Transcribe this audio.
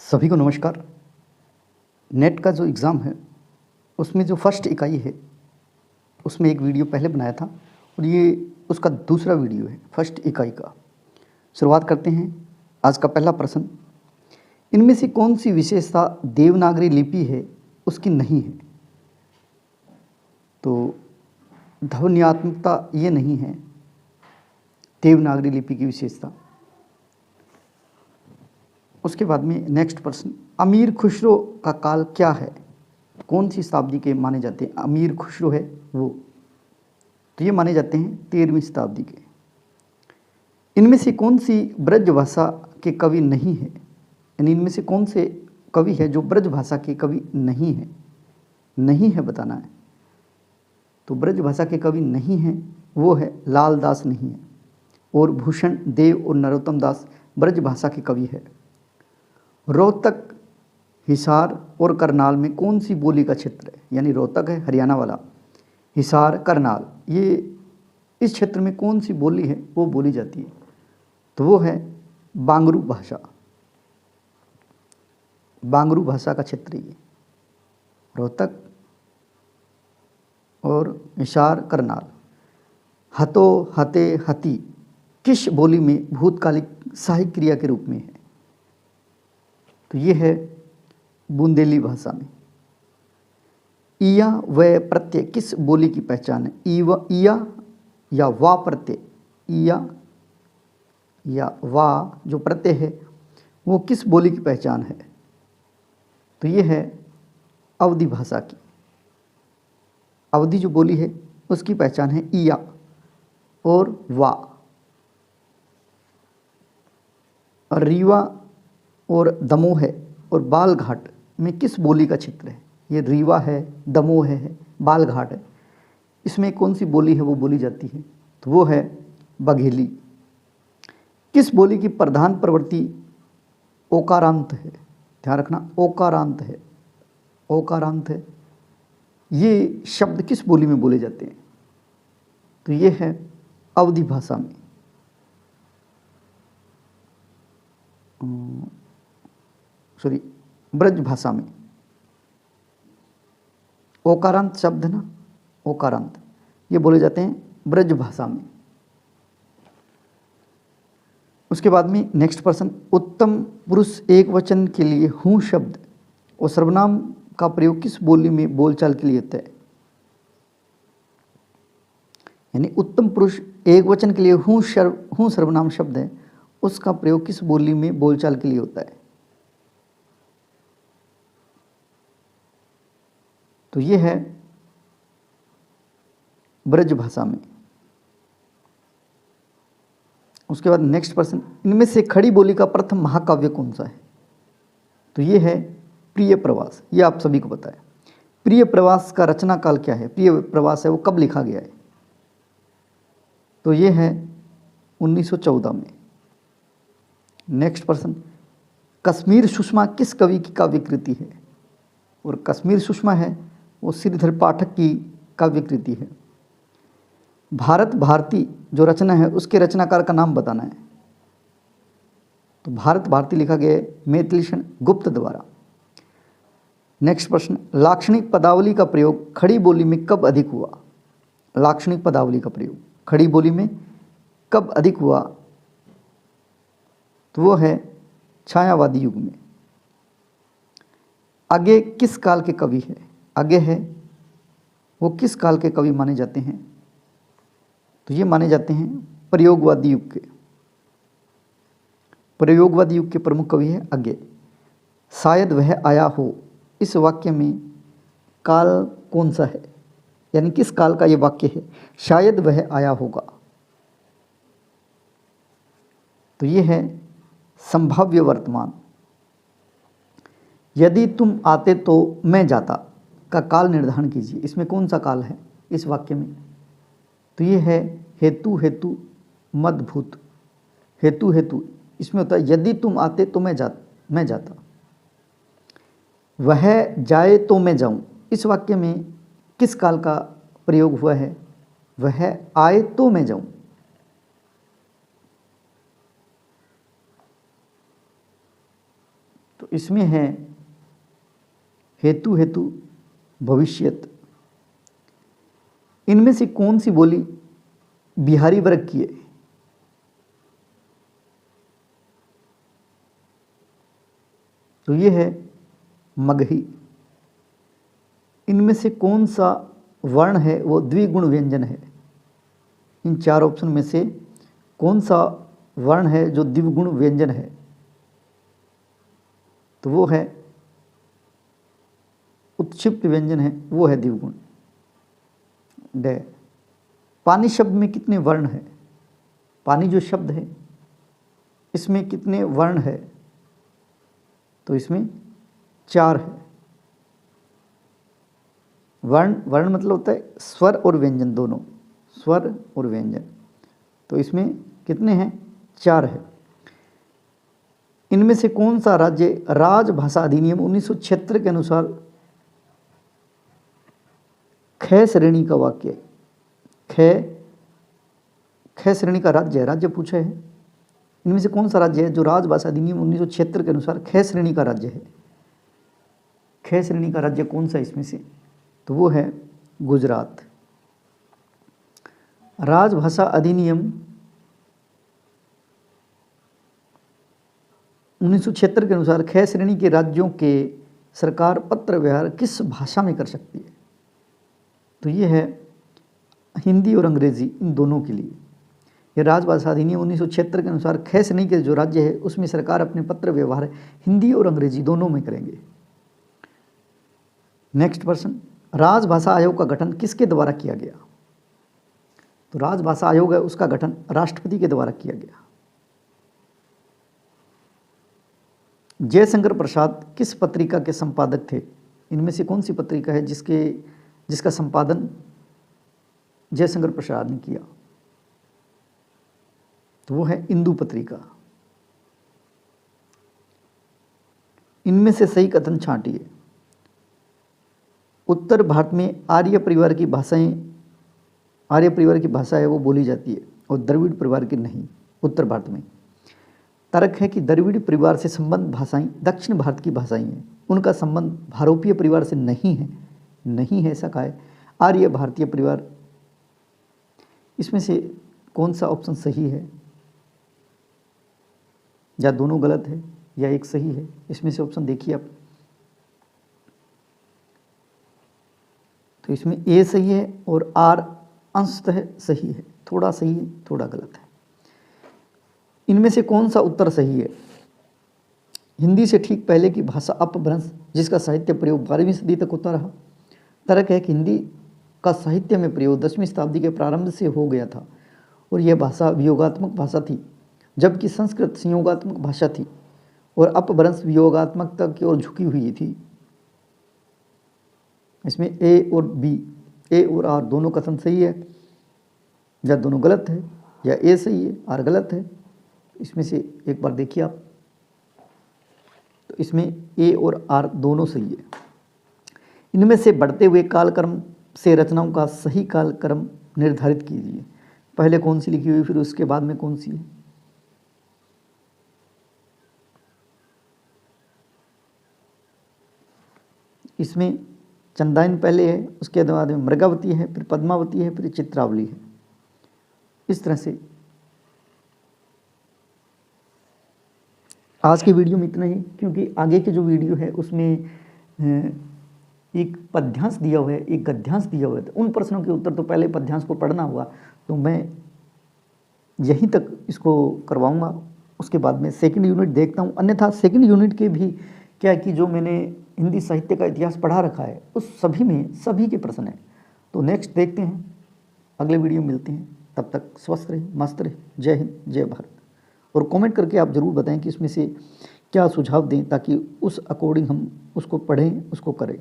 सभी को नमस्कार। नेट का जो एग्ज़ाम है उसमें जो फर्स्ट इकाई है उसमें एक वीडियो पहले बनाया था और ये उसका दूसरा वीडियो है फर्स्ट इकाई का। शुरुआत करते हैं। आज का पहला प्रश्न, इनमें से कौन सी विशेषता देवनागरी लिपि है उसकी नहीं है? तो ध्वन्यात्मकता ये नहीं है देवनागरी लिपि की विशेषता। उसके बाद में नेक्स्ट प्रश्न, अमीर खुसरो का काल क्या है? कौन सी शताब्दी के माने जाते हैं? अमीर खुसरो है वो, तो ये माने जाते हैं 13वीं शताब्दी के। इनमें से कौन सी ब्रज भाषा के कवि नहीं है? यानी इनमें से कौन से कवि है जो ब्रज भाषा के कवि नहीं है? नहीं है बताना है। तो ब्रज भाषा के कवि नहीं हैं वो है लाल दास नहीं है, और भूषण देव और नरोत्तम दास ब्रज भाषा के कवि है। रोहतक, हिसार और करनाल में कौन सी बोली का क्षेत्र है? यानी रोहतक है हरियाणा वाला, हिसार, करनाल, ये इस क्षेत्र में कौन सी बोली है वो बोली जाती है? तो वो है बांगरू भाषा। बांगरू भाषा का क्षेत्र ये रोहतक और हिसार, करनाल। हतो, हते, हति किस बोली में भूतकालिक सहायक क्रिया के रूप में है? तो ये है बुंदेली भाषा में। इया व प्रत्यय किस बोली की पहचान है? इया या वा प्रत्यय, इया या वा जो प्रत्यय है वो किस बोली की पहचान है? तो ये है अवधी भाषा की। अवधी जो बोली है उसकी पहचान है इया और वा। और रीवा और दमोह है और बालघाट में किस बोली का क्षेत्र है? ये रीवा है, दमोह है, बालघाट है, इसमें कौन सी बोली है वो बोली जाती है? तो वो है बघेली। किस बोली की प्रधान प्रवृत्ति ओकारांत है? ध्यान रखना, ओकारांत है, ओकारांत है। ये शब्द किस बोली में बोले जाते हैं? तो ये है अवधी भाषा में। सॉरी, ब्रज भाषा में। ओकारांत शब्द है ना, ओकारांत, ये बोले जाते हैं ब्रज भाषा में। उसके बाद में नेक्स्ट प्रश्न, उत्तम पुरुष एक वचन के लिए हूँ शब्द और सर्वनाम का प्रयोग किस बोली में बोलचाल के लिए होता है? यानी उत्तम पुरुष एक वचन के लिए हूँ सर्वनाम शब्द है, उसका प्रयोग किस बोली में बोलचाल के लिए होता है? तो ये है ब्रज भाषा में। उसके बाद नेक्स्ट प्रश्न, इनमें से खड़ी बोली का प्रथम महाकाव्य कौन सा है? तो ये है प्रिय प्रवास। ये आप सभी को पता है। प्रिय प्रवास का रचना काल क्या है? प्रिय प्रवास है वो कब लिखा गया है? तो ये है 1914 में। नेक्स्ट प्रश्न, कश्मीर सुषमा किस कवि की काव्य कृति है? और कश्मीर सुषमा है वो श्रीधर पाठक की काव्य कृति है। भारत भारती जो रचना है उसके रचनाकार का नाम बताना है। तो भारत भारती लिखा गया है मैथिलीषण गुप्त द्वारा। नेक्स्ट प्रश्न, लाक्षणिक पदावली का प्रयोग खड़ी बोली में कब अधिक हुआ? लाक्षणिक पदावली का प्रयोग खड़ी बोली में कब अधिक हुआ? तो वो है छायावादी युग में। आगे किस काल के कवि है? आगे है वो किस काल के कवि माने जाते हैं? तो ये माने जाते हैं प्रयोगवादी युग के। प्रयोगवादी युग के प्रमुख कवि है आगे। शायद वह आया हो, इस वाक्य में काल कौन सा है? यानी किस काल का ये वाक्य है? शायद वह आया होगा। तो ये है संभाव्य वर्तमान। यदि तुम आते तो मैं जाता का काल निर्धारण कीजिए। इसमें कौन सा काल है इस वाक्य में? तो ये है हेतु हेतु मदभूत। हेतु हेतु इसमें होता है यदि तुम आते तो मैं जाता। वह जाए तो मैं जाऊं, इस वाक्य में किस काल का प्रयोग हुआ है? वह आए तो मैं जाऊं। तो इसमें है हेतु हेतु भविष्यत। इनमें से कौन सी बोली बिहारी वर्ग की है? तो ये है मगही। इनमें से कौन सा वर्ण है वो द्विगुण व्यंजन है? इन चार ऑप्शन में से कौन सा वर्ण है जो द्विगुण व्यंजन है? तो वो है उत्क्षिप्त व्यंजन है, वो है द्विगुण। डे। पानी शब्द में कितने वर्ण है? पानी जो शब्द है इसमें कितने वर्ण है? तो इसमें 4 है। वर्ण मतलब होता है स्वर और व्यंजन दोनों, स्वर और व्यंजन। तो इसमें कितने हैं? 4 है। इनमें से कौन सा राज्य राजभाषा अधिनियम 1976 के अनुसार ख श्रेणी का वाक्य है? ख श्रेणी का राज्य है, राज्य पूछा है। इनमें से कौन सा राज्य है जो राजभाषा अधिनियम 1976 के अनुसार ख श्रेणी का राज्य है? ख श्रेणी का राज्य कौन सा इसमें से? तो वो है गुजरात। राजभाषा अधिनियम 1976 के अनुसार ख श्रेणी के राज्यों के सरकार पत्र व्यवहार किस भाषा में कर सकती है? तो ये है हिंदी और अंग्रेजी, इन दोनों के लिए। ये राजभाषा अधिनियम 1976 के अनुसार ख श्रेणी के जो राज्य है उसमें सरकार अपने पत्र व्यवहार हिंदी और अंग्रेजी दोनों में करेंगे। नेक्स्ट प्रश्न, राजभाषा आयोग का गठन किसके द्वारा किया गया? तो राजभाषा आयोग है उसका गठन राष्ट्रपति के द्वारा किया गया। जयशंकर प्रसाद किस पत्रिका के संपादक थे? इनमें से कौन सी पत्रिका है जिसका संपादन जयशंकर प्रसाद ने किया? तो वो है इंदु पत्रिका। इनमें से सही कथन छांटिए। उत्तर भारत में आर्य परिवार की भाषा है वो बोली जाती है और द्रविड़ परिवार की नहीं। उत्तर भारत में तर्क है कि द्रविड़ परिवार से संबंध भाषाएं दक्षिण भारत की भाषाएं हैं, उनका संबंध भारोपीय परिवार से नहीं है ऐसा कहा है। आर्य भारतीय परिवार, इसमें से कौन सा ऑप्शन सही है? या दोनों गलत है या एक सही है? इसमें से ऑप्शन देखिए आप। तो इसमें ए सही है और आर अंशतः सही है, थोड़ा सही है थोड़ा गलत है। इनमें से कौन सा उत्तर सही है? हिंदी से ठीक पहले की भाषा अपभ्रंश जिसका साहित्य प्रयोग 12वीं सदी तक होता रहा। तर्क है कि हिंदी का साहित्य में प्रयोग 10वीं शताब्दी के प्रारंभ से हो गया था और यह भाषा वियोगात्मक भाषा थी, जबकि संस्कृत संयोगात्मक भाषा थी और अपभ्रंश वियोगात्मकता की ओर झुकी हुई थी। इसमें ए और आर दोनों कथन सही है या दोनों गलत है, या ए सही है आर गलत है? इसमें से एक बार देखिए आप। तो इसमें ए और आर दोनों सही है। इनमें से बढ़ते हुए कालक्रम से रचनाओं का सही कालक्रम निर्धारित कीजिए। पहले कौन सी लिखी हुई फिर उसके बाद में कौन सी है? इसमें चंदायन पहले है, उसके बाद में मृगावती है, फिर पद्मावती है, फिर चित्रावली है। इस तरह से आज की वीडियो में इतना ही, क्योंकि आगे के जो वीडियो है उसमें एक पद्यांश दिया हुआ है, एक गद्यांश दिया हुआ है। उन प्रश्नों के उत्तर तो पहले पद्यांश को पढ़ना होगा, तो मैं यहीं तक इसको करवाऊंगा। उसके बाद में सेकंड यूनिट देखता हूँ। अन्यथा सेकंड यूनिट के भी क्या है कि जो मैंने हिंदी साहित्य का इतिहास पढ़ा रखा है उस सभी में सभी के प्रश्न हैं। तो नेक्स्ट देखते हैं, अगले वीडियो में मिलते हैं। तब तक स्वस्थ रहे, मस्त रहे। जय हिंद, जय भारत। और कमेंट करके आप ज़रूर बताएं कि इसमें से क्या सुझाव दें ताकि उस अकॉर्डिंग हम उसको पढ़ें, उसको करें।